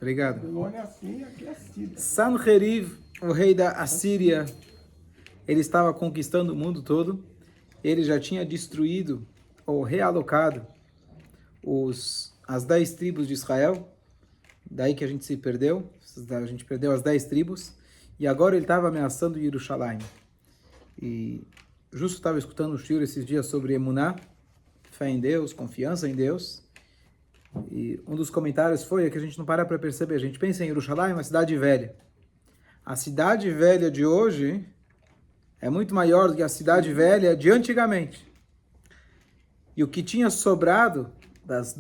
Obrigado. Babilônia é assim, aqui é a Síria. Sanherib, o rei da Assíria, ele estava conquistando o mundo todo. Ele já tinha destruído ou realocado as 10 tribos de Israel. Daí que a gente se perdeu. A gente perdeu as 10 tribos. E agora ele estava ameaçando Jerusalém. E justo estava escutando o Shir esses dias sobre Emuná, fé em Deus, confiança em Deus. E um dos comentários foi que a gente não para perceber. A gente pensa em Jerusalém, uma cidade velha. A cidade velha de hoje é muito maior do que a cidade velha de antigamente. E o que tinha sobrado das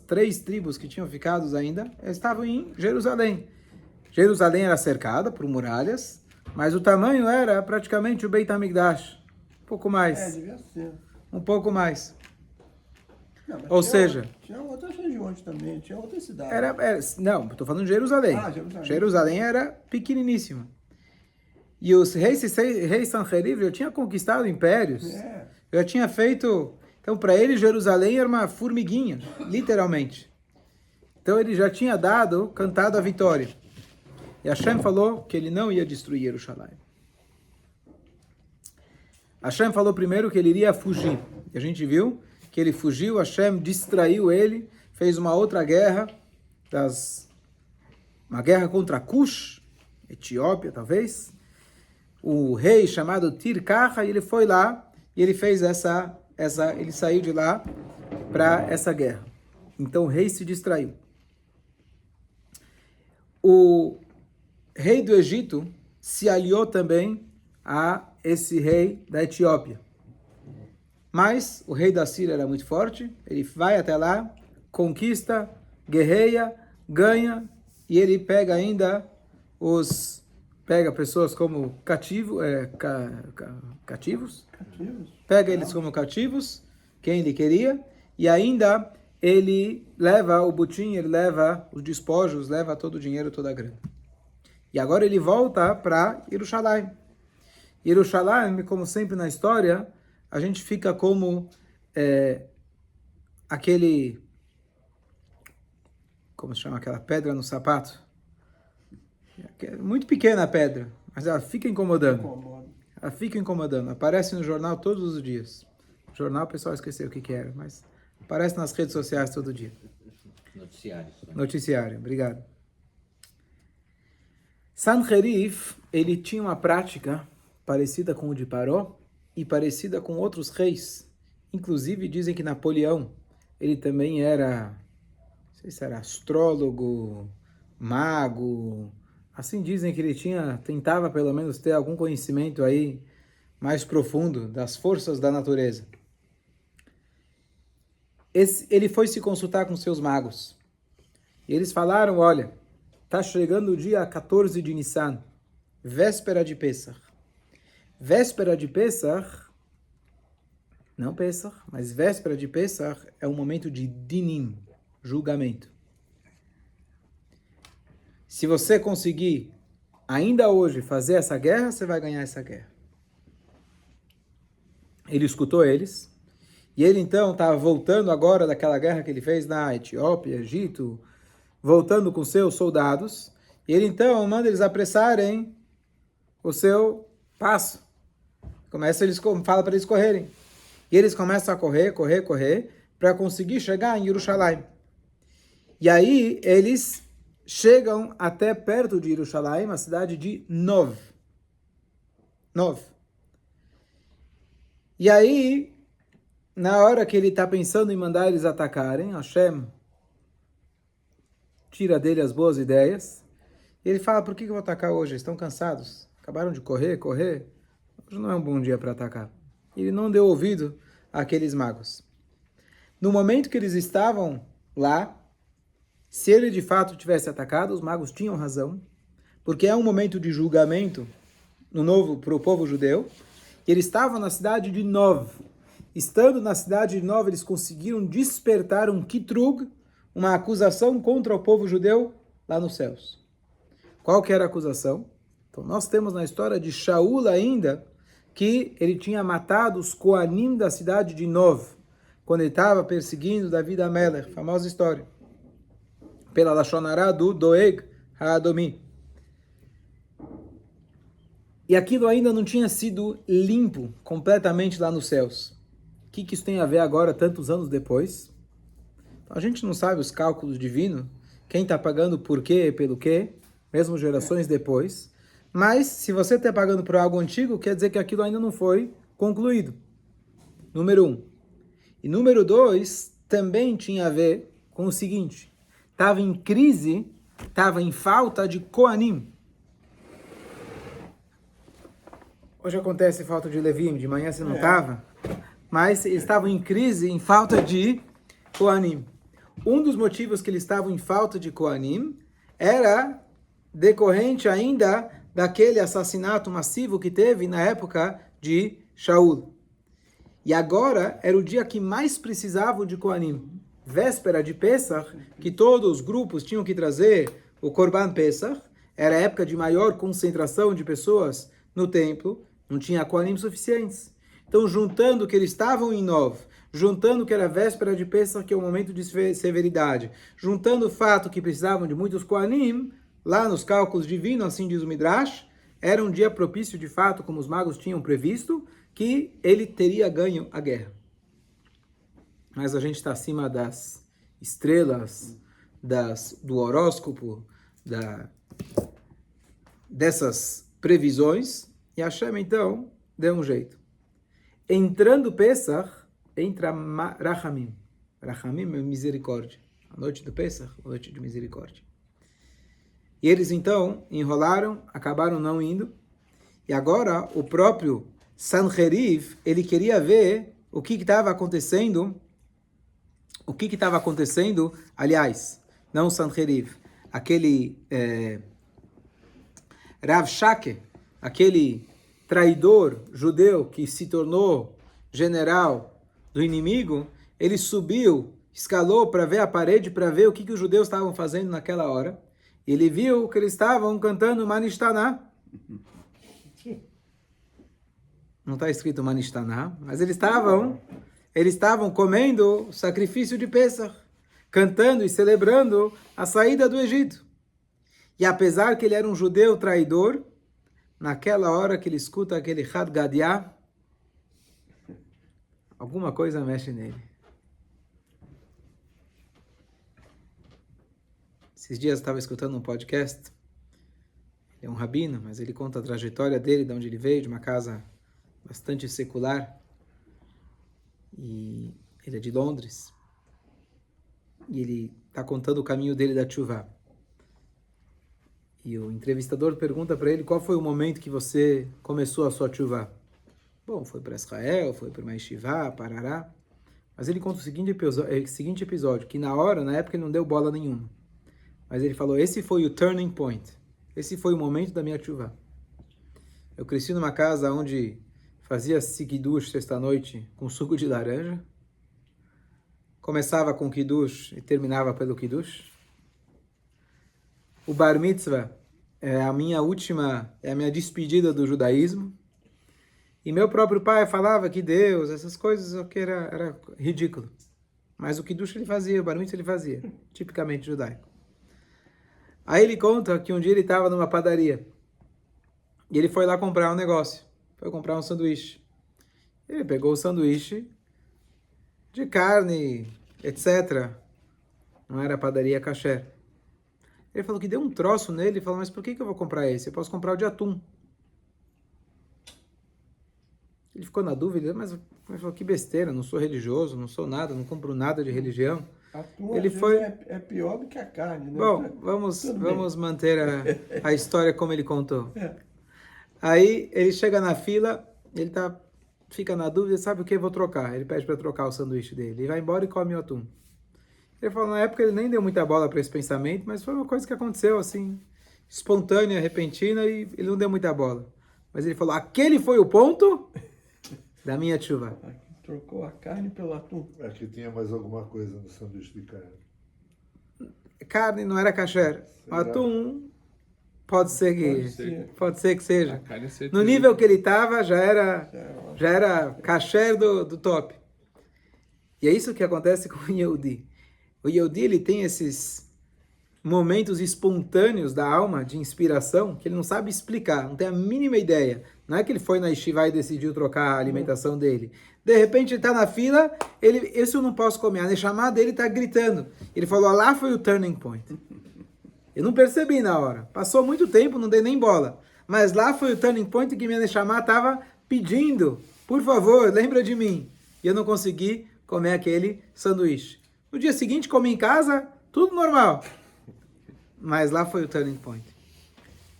3 tribos que tinham ficado ainda, estavam em Jerusalém. Jerusalém era cercada por muralhas, mas o tamanho era praticamente o Beit HaMikdash. Um pouco mais. Devia ser. Um pouco mais. Não, mas Ou seja... Tinha outras regiões também, tinha outras cidades. Não, estou falando de Jerusalém. Jerusalém. Jerusalém era pequeniníssima. E os reis Sanherib já tinham conquistado impérios. Já tinha feito... Então, para ele, Jerusalém era uma formiguinha, literalmente. Então, ele já tinha cantado a vitória. E Hashem falou que ele não ia destruir Jerusalém. Hashem falou primeiro que ele iria fugir. E a gente viu que ele fugiu, Hashem distraiu ele, fez uma outra guerra, uma guerra contra Cush, Etiópia, talvez. O rei chamado Tircacha, ele foi lá e ele fez ele saiu de lá para essa guerra. Então o rei se distraiu. O rei do Egito se aliou também a esse rei da Etiópia. Mas o rei da Síria era muito forte, ele vai até lá, conquista, guerreia, ganha, e ele pega ainda pega pessoas como cativos, pega eles como cativos, quem ele queria, e ainda ele leva o butim, ele leva os despojos, leva todo o dinheiro, toda a grana. E agora ele volta para Jerusalém. Jerusalém, como sempre na história, a gente fica como como se chama aquela pedra no sapato? Muito pequena a pedra, mas ela fica incomodando. Ela fica incomodando. Aparece no jornal todos os dias. O jornal o pessoal esqueceu o que era, mas aparece nas redes sociais todo dia. Noticiário. Noticiário, obrigado. Sanherib, ele tinha uma prática parecida com o de Paró e parecida com outros reis. Inclusive, dizem que Napoleão, ele também era, não sei se era astrólogo, mago. Assim dizem que ele tentava pelo menos ter algum conhecimento aí mais profundo das forças da natureza. Ele foi se consultar com seus magos. E eles falaram, olha, está chegando o dia 14 de Nissan, véspera de Pesach. Véspera de Pesach, não Pesach, mas véspera de Pesach é um momento de dinim, julgamento. Se você conseguir ainda hoje fazer essa guerra, você vai ganhar essa guerra. Ele escutou eles, e ele então estava voltando agora daquela guerra que ele fez na Etiópia, Egito, voltando com seus soldados, e ele então manda eles apressarem o seu passo. Fala para eles correrem. E eles começam a correr, para conseguir chegar em Jerusalém. E aí eles chegam até perto de Jerusalém, a cidade de Nov. E aí, na hora que ele está pensando em mandar eles atacarem, Hashem tira dele as boas ideias. E ele fala, por que eu vou atacar hoje? Eles estão cansados. Acabaram de correr. Hoje não é um bom dia para atacar. Ele não deu ouvido àqueles magos. No momento que eles estavam lá, se ele de fato tivesse atacado, os magos tinham razão, porque é um momento de julgamento para o povo judeu. E eles estavam na cidade de Nov. Estando na cidade de Nov, eles conseguiram despertar um kitrug, uma acusação contra o povo judeu lá nos céus. Qual que era a acusação? Então, nós temos na história de Shaul ainda, que ele tinha matado os Koanim da cidade de Nov, quando ele estava perseguindo David HaMelech, famosa história. pela Lashonará do Doeg Haadomi. E aquilo ainda não tinha sido limpo completamente lá nos céus. O que isso tem a ver agora, tantos anos depois? A gente não sabe os cálculos divinos, quem está pagando por quê, pelo quê, mesmo gerações depois. Mas, se você está pagando por algo antigo, quer dizer que aquilo ainda não foi concluído. Número 1. E número 2, também tinha a ver com o seguinte. Estava em crise, estava em falta de Koanim. Hoje acontece falta de Levim, de manhã você não estava, mas eles estavam em crise, em falta de Koanim. Um dos motivos que eles estavam em falta de Koanim era decorrente ainda daquele assassinato massivo que teve na época de Shaul. E agora era o dia que mais precisavam de Koanim. Véspera de Pesach, que todos os grupos tinham que trazer o Korban Pesach, era a época de maior concentração de pessoas no templo, não tinha Koanim suficientes. Então, juntando que eles estavam em Nov, juntando que era a véspera de Pesach, que é o momento de severidade, juntando o fato que precisavam de muitos Koanim, lá nos cálculos divinos, assim diz o Midrash, era um dia propício de fato, como os magos tinham previsto, que ele teria ganho a guerra. Mas a gente está acima das estrelas, do horóscopo, dessas previsões, e Hashem, então, deu um jeito. Entrando Pesach, entra Rachamim. Rachamim é misericórdia. A noite do Pesach, a noite de misericórdia. E eles, então, enrolaram, acabaram não indo. E agora, o próprio Sanheriv, ele queria ver o que estava acontecendo. O que estava acontecendo, aliás, não Sanheriv, aquele Rav Shake, aquele traidor judeu que se tornou general do inimigo, ele subiu, escalou para ver a parede, para ver o que os judeus estavam fazendo naquela hora. Ele viu que eles estavam cantando Manishtaná. Não está escrito Manishtaná, mas eles estavam comendo o sacrifício de Pesach, cantando e celebrando a saída do Egito. E apesar que ele era um judeu traidor, naquela hora que ele escuta aquele Had Gadiah, alguma coisa mexe nele. Esses dias eu estava escutando um podcast, ele é um rabino, mas ele conta a trajetória dele, de onde ele veio, de uma casa bastante secular, e ele é de Londres, e ele está contando o caminho dele da Teshuvah. E o entrevistador pergunta para ele qual foi o momento que você começou a sua Teshuvah. Bom, foi para Israel, foi para uma yeshiva, Parará. Mas ele conta o seguinte episódio, que na época ele não deu bola nenhuma. Mas ele falou, esse foi o turning point. Esse foi o momento da minha Teshuvah. Eu cresci numa casa onde fazia-se kiddush sexta-noite com suco de laranja. Começava com kiddush e terminava pelo kiddush. O bar mitzvah é a minha despedida do judaísmo. E meu próprio pai falava que Deus, essas coisas, que era ridículo. Mas o kiddush ele fazia, o bar mitzvah ele fazia, tipicamente judaico. Aí ele conta que um dia ele estava numa padaria. E ele foi lá comprar um negócio. Foi comprar um sanduíche. Ele pegou o sanduíche de carne, etc. Não era padaria kasher. Ele falou que deu um troço nele e falou, mas por que eu vou comprar esse? Eu posso comprar o de atum. Ele ficou na dúvida, mas ele falou, que besteira, não sou religioso, não sou nada, não compro nada de religião. Atum Ele foi... é pior do que a carne, né? Bom, vamos manter a história como ele contou. Aí ele chega na fila, ele fica na dúvida, sabe o que? Eu vou trocar. Ele pede para trocar o sanduíche dele. Ele vai embora e come o atum. Ele falou, na época ele nem deu muita bola para esse pensamento, mas foi uma coisa que aconteceu assim, espontânea, repentina, e ele não deu muita bola. Mas ele falou, aquele foi o ponto da minha teshuvah. Trocou a carne pelo atum. Aqui tinha mais alguma coisa no sanduíche de carne. Carne não era kasher. O atum pode ser que seja. No nível que ele estava, já era kasher do top. E é isso que acontece com o Yehudi. O Yehudi, ele tem esses momentos espontâneos da alma, de inspiração, que ele não sabe explicar, não tem a mínima ideia. Não é que ele foi na Yeshiva e decidiu trocar a alimentação dele. De repente ele está na fila, esse eu não posso comer. A Neshama dele está gritando. Ele falou, lá foi o turning point. Eu não percebi na hora. Passou muito tempo, não dei nem bola. Mas lá foi o turning point que minha Neshama estava pedindo, por favor, lembra de mim. E eu não consegui comer aquele sanduíche. No dia seguinte, comi em casa, tudo normal. Mas lá foi o turning point.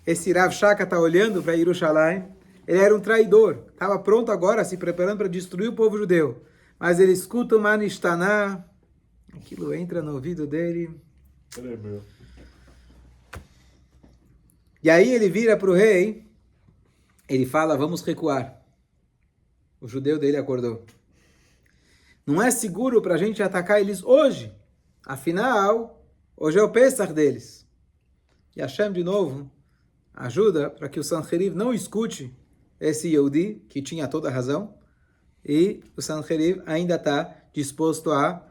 Esse Rav Shaka está olhando para Yerushalayim. Ele era um traidor. Estava pronto agora, se preparando para destruir o povo judeu. Mas ele escuta o Manishtaná. Aquilo entra no ouvido dele. Tremeu. E aí ele vira para o rei. Ele fala, vamos recuar. O judeu dele acordou. Não é seguro para a gente atacar eles hoje. Afinal, hoje é o Pesach deles. E Hashem, de novo, ajuda para que o Sancheriv não escute esse Yehudi, que tinha toda a razão, e o Sancheriv ainda está disposto a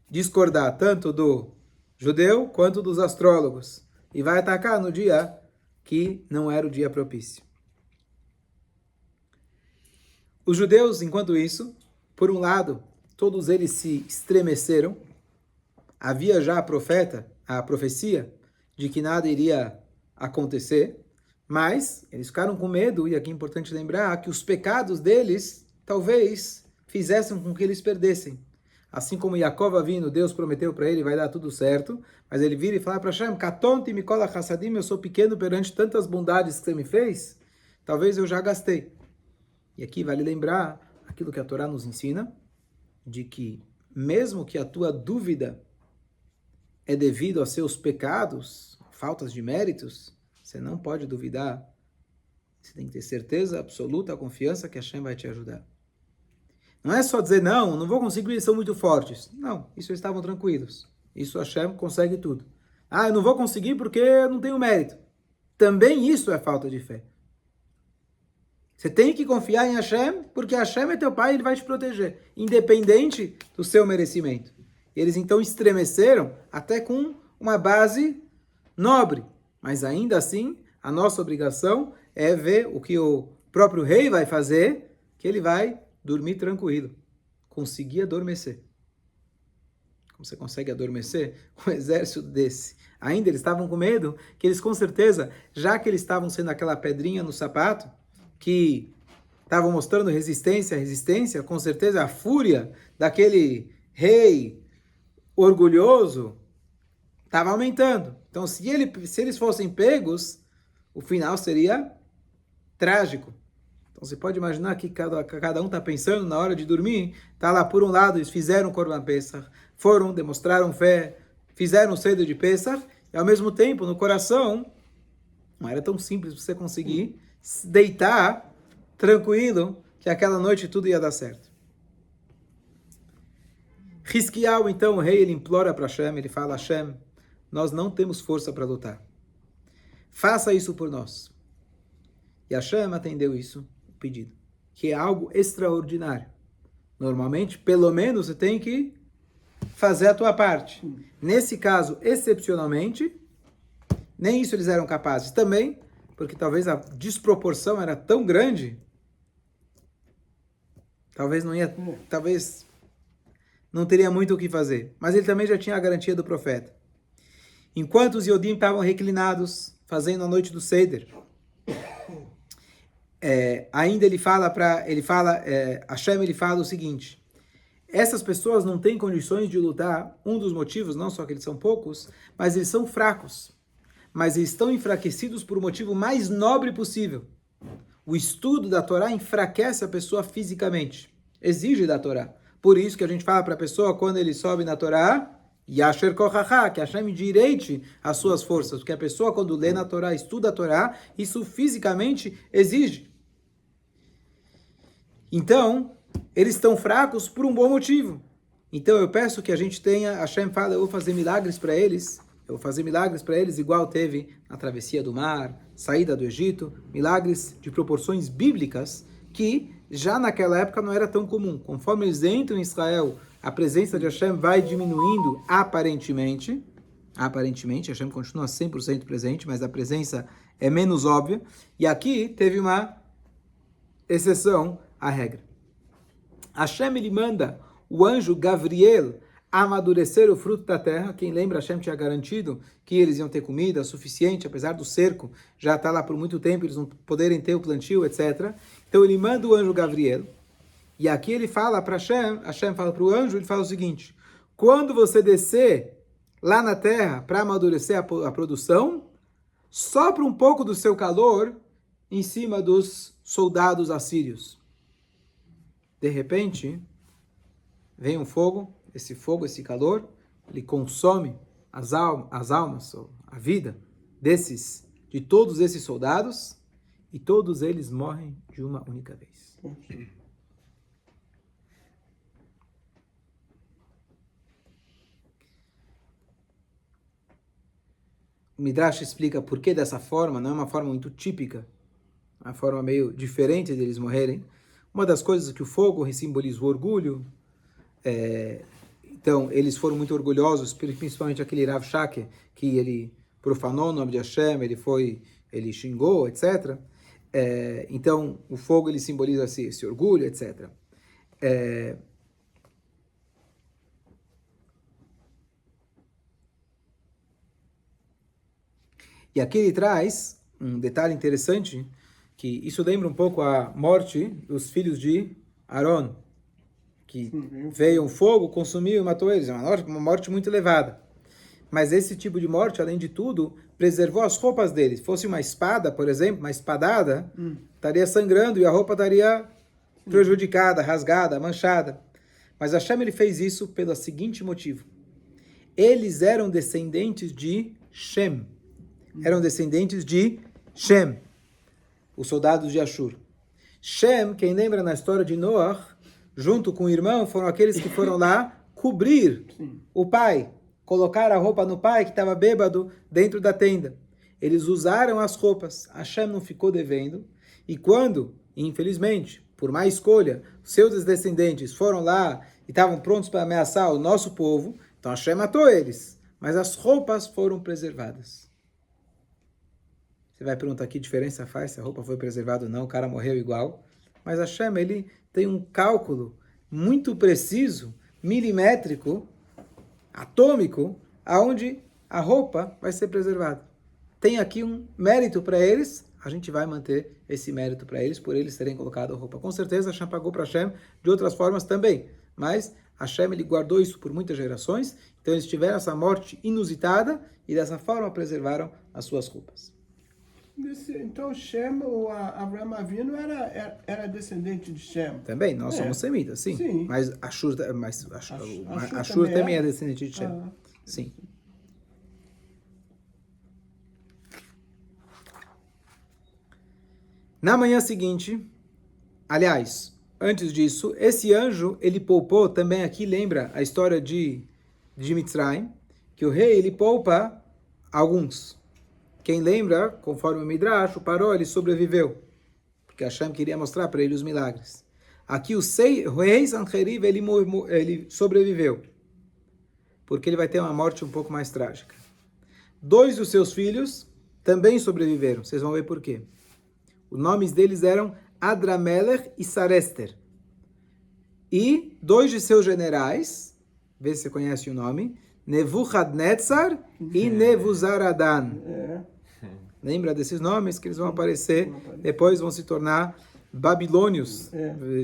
discordar tanto do judeu quanto dos astrólogos. E vai atacar no dia que não era o dia propício. Os judeus, enquanto isso, por um lado, todos eles se estremeceram. Havia já a profecia de que nada iria acontecer, mas eles ficaram com medo, e aqui é importante lembrar que os pecados deles talvez fizessem com que eles perdessem. Assim como Yaakov Avinu, Deus prometeu para ele, vai dar tudo certo, mas ele vira e fala para Hashem, Katonti Mikola Hassadim, eu sou pequeno perante tantas bondades que você me fez, talvez eu já gastei. E aqui vale lembrar aquilo que a Torá nos ensina, de que mesmo que a tua dúvida é devido aos seus pecados, faltas de méritos, você não pode duvidar. Você tem que ter certeza absoluta, confiança que Hashem vai te ajudar. Não é só dizer, não vou conseguir, eles são muito fortes. Não, isso eles estavam tranquilos. Isso Hashem consegue tudo. Eu não vou conseguir porque eu não tenho mérito. Também isso é falta de fé. Você tem que confiar em Hashem, porque Hashem é teu pai e ele vai te proteger, independente do seu merecimento. Eles então estremeceram até com uma base nobre. Mas ainda assim, a nossa obrigação é ver o que o próprio rei vai fazer, que ele vai dormir tranquilo, conseguir adormecer. Como você consegue adormecer? Um exército desse. Ainda eles estavam com medo, que eles com certeza, já que eles estavam sendo aquela pedrinha no sapato, que estavam mostrando resistência, com certeza a fúria daquele rei orgulhoso estava aumentando. Então, se eles fossem pegos, o final seria trágico. Então, você pode imaginar que cada um está pensando na hora de dormir, está lá, por um lado, eles fizeram o Korban Pesach, demonstraram fé, fizeram o cedo de Pesach, e ao mesmo tempo, no coração, não era tão simples você conseguir deitar tranquilo, que aquela noite tudo ia dar certo. Hiskiau, então, o rei, ele implora para Hashem, ele fala, Hashem, nós não temos força para lutar. Faça isso por nós. E Hashem atendeu isso, o pedido, que é algo extraordinário. Normalmente, pelo menos, você tem que fazer a tua parte. Nesse caso, excepcionalmente, nem isso eles eram capazes. Também, porque talvez a desproporção era tão grande, talvez não teria muito o que fazer. Mas ele também já tinha a garantia do profeta. Enquanto os Yodim estavam reclinados, fazendo a noite do Seder, ainda Hashem ele fala o seguinte, essas pessoas não têm condições de lutar, um dos motivos, não só que eles são poucos, mas eles são fracos. Mas eles estão enfraquecidos por o motivo mais nobre possível. O estudo da Torá enfraquece a pessoa fisicamente. Exige da Torá. Por isso que a gente fala para a pessoa, quando ele sobe na Torá, Yasher Kohaha, que Hashem endireite as suas forças. Porque a pessoa, quando lê na Torá, estuda a Torá, isso fisicamente exige. Então, eles estão fracos por um bom motivo. Então, eu peço que a gente tenha, Hashem fala, eu vou fazer milagres para eles, igual teve na travessia do mar, saída do Egito, milagres de proporções bíblicas, que já naquela época não era tão comum. Conforme eles entram em Israel, a presença de Hashem vai diminuindo aparentemente, Aparentemente, Hashem continua 100% presente, mas a presença é menos óbvia. E aqui teve uma exceção à regra. Hashem, ele manda o anjo Gabriel amadurecer o fruto da terra. Quem lembra, Hashem tinha garantido que eles iam ter comida suficiente, apesar do cerco já estar lá por muito tempo, eles não poderem ter o plantio, etc. Então ele manda o anjo Gabriel. E aqui ele fala para Hashem fala para o anjo, ele fala o seguinte: quando você descer lá na terra para amadurecer a produção, sopra um pouco do seu calor em cima dos soldados assírios. De repente, vem um fogo, esse calor, ele consome as almas, a vida de todos esses soldados, e todos eles morrem de uma única vez. O Midrash explica por que dessa forma, não é uma forma muito típica, é uma forma meio diferente deles morrerem. Uma das coisas é que o fogo simboliza o orgulho, então eles foram muito orgulhosos, principalmente aquele Rav Shake, que ele profanou o nome de Hashem, ele xingou, etc. Então o fogo ele simboliza esse orgulho, etc. E aqui ele traz um detalhe interessante, que isso lembra um pouco a morte dos filhos de Aaron, que veio um fogo, consumiu e matou eles. É uma morte muito elevada. Mas esse tipo de morte, além de tudo, preservou as roupas deles. Se fosse uma espada, por exemplo, uma espadada, estaria sangrando e a roupa estaria prejudicada, rasgada, manchada. Mas Hashem ele fez isso pelo seguinte motivo. Eles eram descendentes de Shem. Eram descendentes de Shem, os soldados de Ashur. Shem, quem lembra na história de Noah, junto com o irmão, foram aqueles que foram lá cobrir o pai, colocar a roupa no pai que estava bêbado dentro da tenda. Eles usaram as roupas, Hashem não ficou devendo, e quando, infelizmente, por má escolha, seus descendentes foram lá e estavam prontos para ameaçar o nosso povo, então Hashem matou eles, mas as roupas foram preservadas. Você vai perguntar que diferença faz se a roupa foi preservada ou não, o cara morreu igual. Mas Hashem, ele tem um cálculo muito preciso, milimétrico, atômico, aonde a roupa vai ser preservada. Tem aqui um mérito para eles, a gente vai manter esse mérito para eles, por eles terem colocado a roupa. Com certeza Hashem pagou para Hashem de outras formas também, mas Hashem ele guardou isso por muitas gerações, então eles tiveram essa morte inusitada e dessa forma preservaram as suas roupas. Então Shem, o Avraham Avinu era descendente de Shem. Também, nós somos semitas, sim. Mas Ashur também é descendente de Shem. Sim. Na manhã seguinte, aliás, antes disso, esse anjo, ele poupou também aqui, lembra a história de Mitzrayim, que o rei, ele poupa alguns. Quem lembra, conforme o Midrash, o Paró, ele sobreviveu, porque Hashem queria mostrar para ele os milagres. Aqui o rei Sanherib, ele sobreviveu, porque ele vai ter uma morte um pouco mais trágica. 2 dos seus filhos também sobreviveram, vocês vão ver por quê. Os nomes deles eram Adramelech e Sarester. E 2 de seus generais, vê se você conhece o nome, Nebuchadnezzar e Nebuzaradan. Lembra desses nomes que eles vão aparecer, depois vão se tornar babilônios,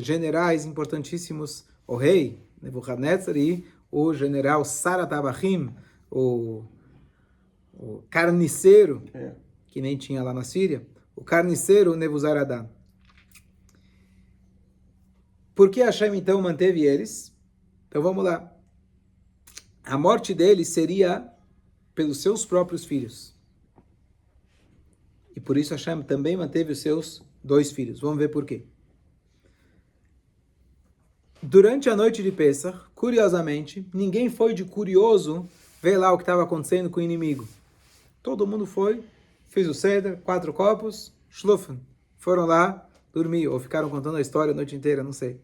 generais importantíssimos, o rei Nebuchadnezzar e o general Saratabachim, o carniceiro, que nem tinha lá na Síria, o carniceiro Nebuzaradan. Por que Hashem então manteve eles? Então vamos lá. A morte deles seria pelos seus próprios filhos. E por isso Hashem também manteve os seus 2 filhos. Vamos ver por quê. Durante a noite de Pesach, curiosamente, ninguém foi de curioso ver lá o que estava acontecendo com o inimigo. Todo mundo foi, fez o seder, 4 copos, shlufen, foram lá dormir, ou ficaram contando a história a noite inteira, não sei.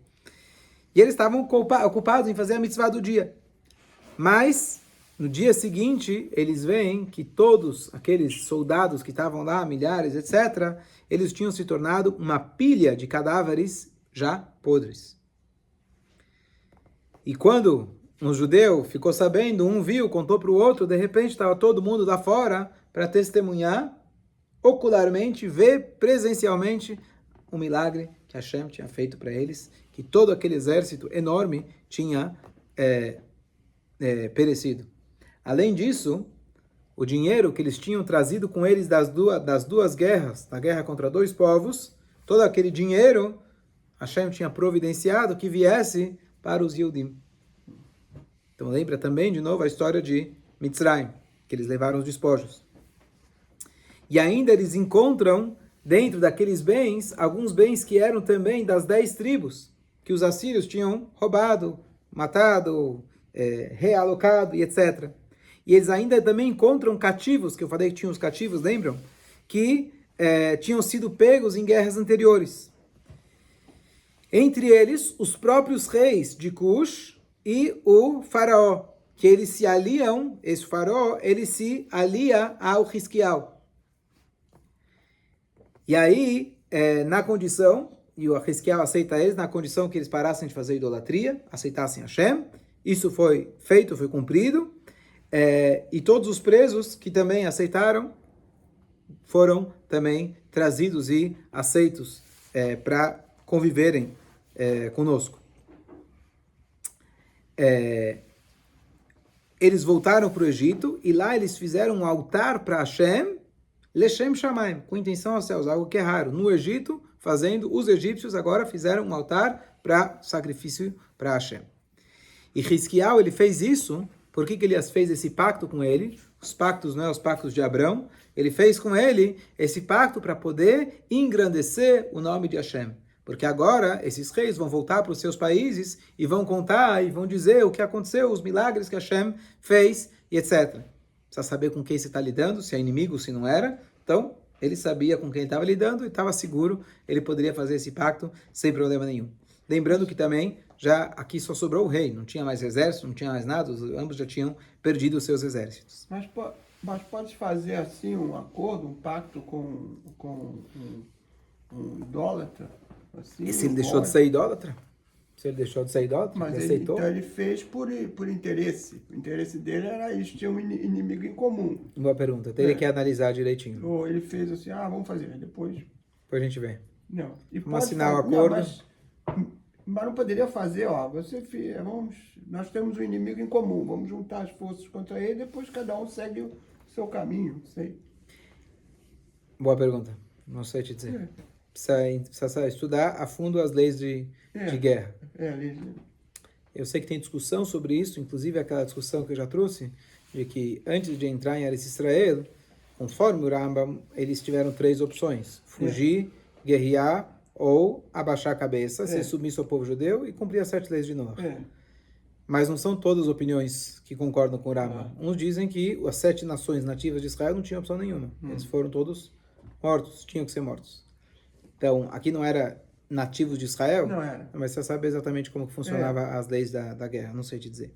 E eles estavam ocupados em fazer a mitzvah do dia. Mas no dia seguinte, eles veem que todos aqueles soldados que estavam lá, milhares, etc., eles tinham se tornado uma pilha de cadáveres já podres. E quando um judeu ficou sabendo, um viu, contou para o outro, de repente estava todo mundo lá fora para testemunhar, ocularmente, ver presencialmente o milagre que Hashem tinha feito para eles, que todo aquele exército enorme tinha perecido. Além disso, o dinheiro que eles tinham trazido com eles das duas guerras, da guerra contra dois povos, todo aquele dinheiro, Hashem tinha providenciado que viesse para os Yehudim. Então lembra também, de novo, a história de Mitzrayim, que eles levaram os despojos. E ainda eles encontram, dentro daqueles bens, alguns bens que eram também das 10 tribos, que os assírios tinham roubado, matado, realocado e etc. E eles ainda também encontram cativos, que eu falei que tinham os cativos, lembram? Que tinham sido pegos em guerras anteriores. Entre eles, os próprios reis de Cush e o faraó, que eles se aliam, esse faraó, ele se alia ao Hiskiau. E aí, na condição, e o Hiskiau aceita eles, na condição que eles parassem de fazer idolatria, aceitassem Hashem, isso foi feito, foi cumprido, e todos os presos que também aceitaram foram também trazidos e aceitos para conviverem conosco. Eles voltaram para o Egito e lá eles fizeram um altar para Hashem, Leshem Shamayim, com intenção aos céus, algo que é raro. No Egito, os egípcios agora fizeram um altar para sacrifício para Hashem. E Hiskiau, ele fez isso, por que ele fez esse pacto com ele? Os pactos, não é os pactos de Abrão, ele fez com ele esse pacto para poder engrandecer o nome de Hashem. Porque agora esses reis vão voltar para os seus países e vão contar e vão dizer o que aconteceu, os milagres que Hashem fez e etc. Precisa saber com quem você está lidando, se é inimigo, se não era. Então, ele sabia com quem estava lidando e estava seguro, ele poderia fazer esse pacto sem problema nenhum. Lembrando que também, já aqui só sobrou o rei, não tinha mais exército, não tinha mais nada, ambos já tinham perdido os seus exércitos. Mas pode fazer assim um acordo, um pacto com um idólatra? Assim, E se ele deixou de ser idólatra? Se ele deixou de ser idólatra, mas ele aceitou? Então ele fez por interesse. O interesse dele era eles tinham um inimigo em comum. Boa pergunta, teria que analisar direitinho. Ou ele fez assim, vamos fazer, depois a gente vê. Não. E vamos assinar o acordo. Mas não poderia fazer, nós temos um inimigo em comum, vamos juntar as forças contra ele, depois cada um segue o seu caminho, sei. Boa pergunta, não sei te dizer. Precisa estudar a fundo as leis de guerra. Eu sei que tem discussão sobre isso, inclusive aquela discussão que eu já trouxe, de que antes de entrar em Eretz Israel, conforme o Rambam, eles tiveram 3 opções: fugir, guerrear ou abaixar a cabeça, ser submisso ao povo judeu e cumprir as 7 leis de Noah. Mas não são todas as opiniões que concordam com o Rambam. Uns dizem que as 7 nações nativas de Israel não tinham opção nenhuma. Eles foram todos mortos, tinham que ser mortos. Então, aqui não era nativos de Israel, não era. Mas você sabe exatamente como que funcionava as leis da guerra, não sei te dizer.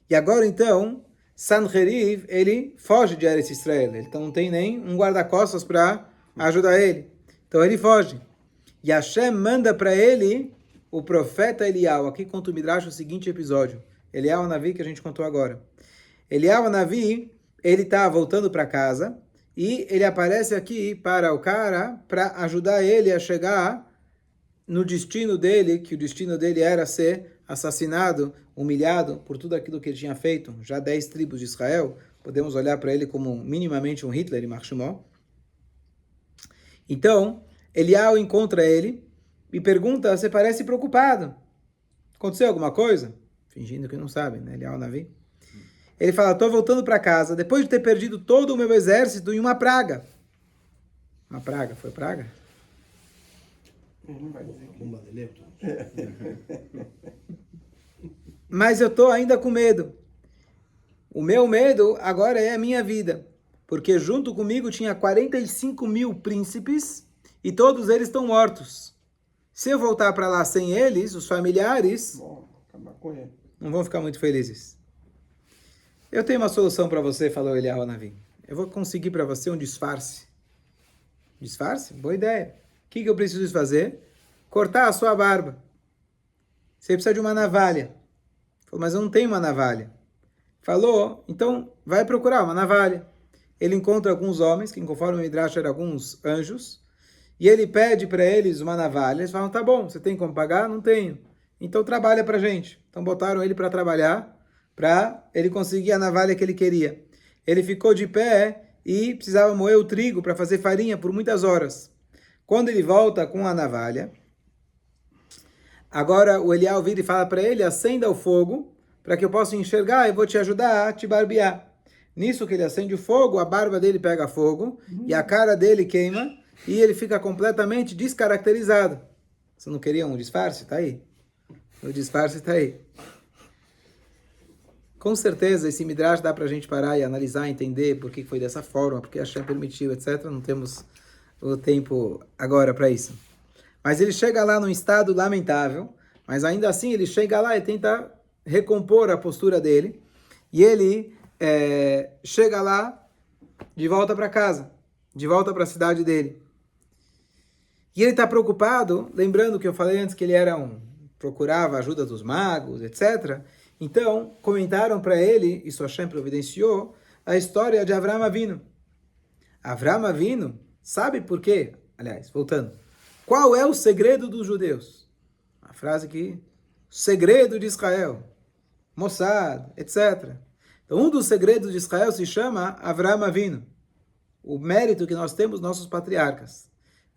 E agora, então, Sanheriv, ele foge de Eretz Israel, ele não tem nem um guarda-costas para ajudar ele. Então ele foge. E Hashem manda para ele o profeta Eliyahu. Aqui conta o Midrash o seguinte episódio. Eliyahu Navi, que a gente contou agora. Eliyahu Navi, ele está voltando para casa e ele aparece aqui para o cara para ajudar ele a chegar no destino dele, que o destino dele era ser assassinado, humilhado por tudo aquilo que ele tinha feito. Já 10 tribos de Israel, podemos olhar para ele como minimamente um Hitler, Ymar Shemo. Então, Eliyahu encontra ele e pergunta: você parece preocupado. Aconteceu alguma coisa? Fingindo que não sabe, né? Eliyahu Navi. Ele fala: estou voltando para casa, depois de ter perdido todo o meu exército em uma praga. Uma praga? Foi praga? Ele não vai dizer que... Mas eu estou ainda com medo. O meu medo agora é a minha vida. Porque junto comigo tinha 45 mil príncipes e todos eles estão mortos. Se eu voltar para lá sem eles, os familiares, Bom, acabar com ele. não vão ficar muito felizes. Eu tenho uma solução para você, falou Eliyahu Hanavi. Eu vou conseguir para você um disfarce. Disfarce? Boa ideia. O que eu preciso fazer? Cortar a sua barba. Você precisa de uma navalha. Falou, mas eu não tenho uma navalha. Falou, então vai procurar uma navalha. Ele encontra alguns homens, que conforme o Midrash eram alguns anjos, e ele pede para eles uma navalha. Eles falam, tá bom, você tem como pagar? Não tenho. Então trabalha para a gente. Então botaram ele para trabalhar, para ele conseguir a navalha que ele queria. Ele ficou de pé e precisava moer o trigo para fazer farinha por muitas horas. Quando ele volta com a navalha, agora o Eliyahu vira e fala para ele, acenda o fogo, para que eu possa enxergar e vou te ajudar a te barbear. Nisso que ele acende o fogo, a barba dele pega fogo, e a cara dele queima, e ele fica completamente descaracterizado. Você não queria um disfarce? Tá aí. O disfarce está aí. Com certeza, esse Midrash dá para a gente parar e analisar, entender por que foi dessa forma, porque Hashem permitiu, etc. Não temos o tempo agora para isso. Mas ele chega lá num estado lamentável, mas ainda assim ele chega lá e tenta recompor a postura dele, e ele chega lá de volta para casa, de volta para a cidade dele. E ele está preocupado, lembrando que eu falei antes que ele procurava a ajuda dos magos, etc. Então, comentaram para ele, isso Hashem providenciou, a história de Avram Avinu. Avram Avinu, sabe por quê? Aliás, voltando. Qual é o segredo dos judeus? A frase que, segredo de Israel, Mossad, etc. Então, um dos segredos de Israel se chama Avram Avinu. O mérito que nós temos, nossos patriarcas.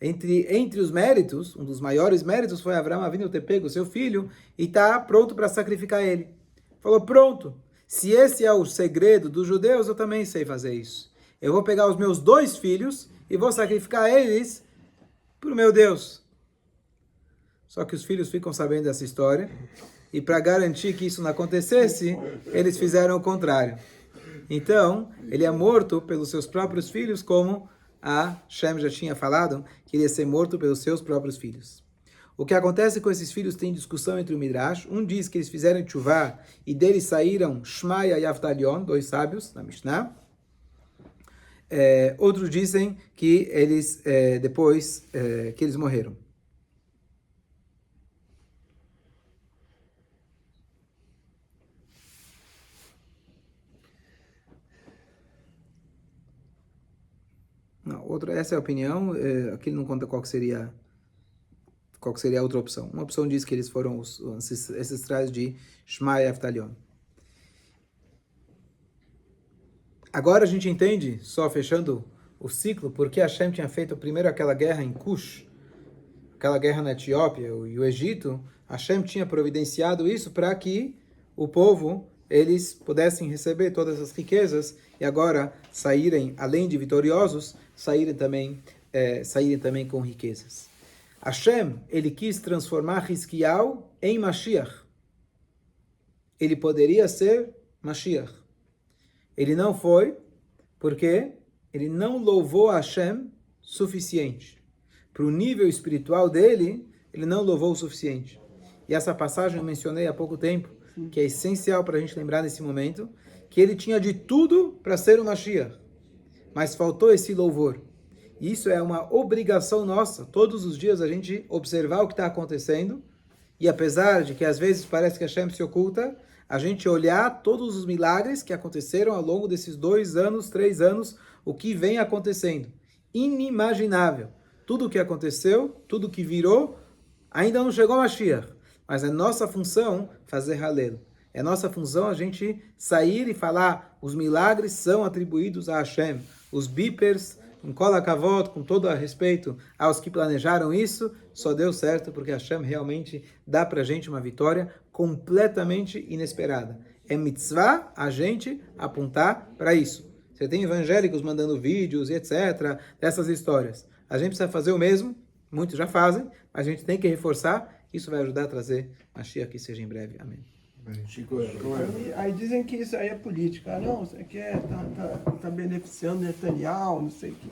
Entre os méritos, um dos maiores méritos foi Avram Avinu ter pego o seu filho e está pronto para sacrificar ele. Falou, pronto, se esse é o segredo dos judeus, eu também sei fazer isso. Eu vou pegar os meus 2 filhos e vou sacrificar eles para o meu Deus. Só que os filhos ficam sabendo dessa história e para garantir que isso não acontecesse, eles fizeram o contrário. Então, ele é morto pelos seus próprios filhos, como a Shem já tinha falado, que ele ia ser morto pelos seus próprios filhos. O que acontece com esses filhos tem discussão entre o Midrash. Um diz que eles fizeram tchuvá e deles saíram Shmaya e Avtalion, 2 sábios, na Mishnah. Outros dizem que eles, depois que eles morreram. Não, essa é a opinião, aqui ele não conta qual que seria a outra opção. Uma opção diz que eles foram os ancestrais de Shmaya e Avtalion. Agora a gente entende, só fechando o ciclo, porque Hashem tinha feito primeiro aquela guerra em Cush, aquela guerra na Etiópia e o Egito. Hashem tinha providenciado isso para que o povo, eles pudessem receber todas as riquezas e agora saírem, além de vitoriosos, saírem também com riquezas. Hashem, ele quis transformar Hizkiyahu em Mashiach. Ele poderia ser Mashiach. Ele não foi, porque ele não louvou a Hashem suficiente. Para o nível espiritual dele, ele não louvou o suficiente. E essa passagem eu mencionei há pouco tempo, que é essencial para a gente lembrar nesse momento, que ele tinha de tudo para ser o Mashiach, mas faltou esse louvor. E isso é uma obrigação nossa, todos os dias a gente observar o que está acontecendo, e apesar de que às vezes parece que Hashem se oculta, a gente olhar todos os milagres que aconteceram ao longo desses 2 anos, 3 anos, o que vem acontecendo. Inimaginável. Tudo o que aconteceu, tudo que virou, ainda não chegou a Mashiach. Mas é nossa função fazer Halel. É nossa função a gente sair e falar, os milagres são atribuídos a Hashem. Os beepers, com Kol HaKavod, com todo o respeito aos que planejaram isso, só deu certo porque Hashem realmente dá pra gente uma vitória completamente inesperada. É mitzvah a gente apontar para isso. Você tem evangélicos mandando vídeos e etc. dessas histórias. A gente precisa fazer o mesmo, muitos já fazem, mas a gente tem que reforçar. Isso vai ajudar a trazer Mashiach que seja em breve. Amém. Aí dizem que isso aí é política. Não, isso aqui tá beneficiando Netanyahu, não sei o que.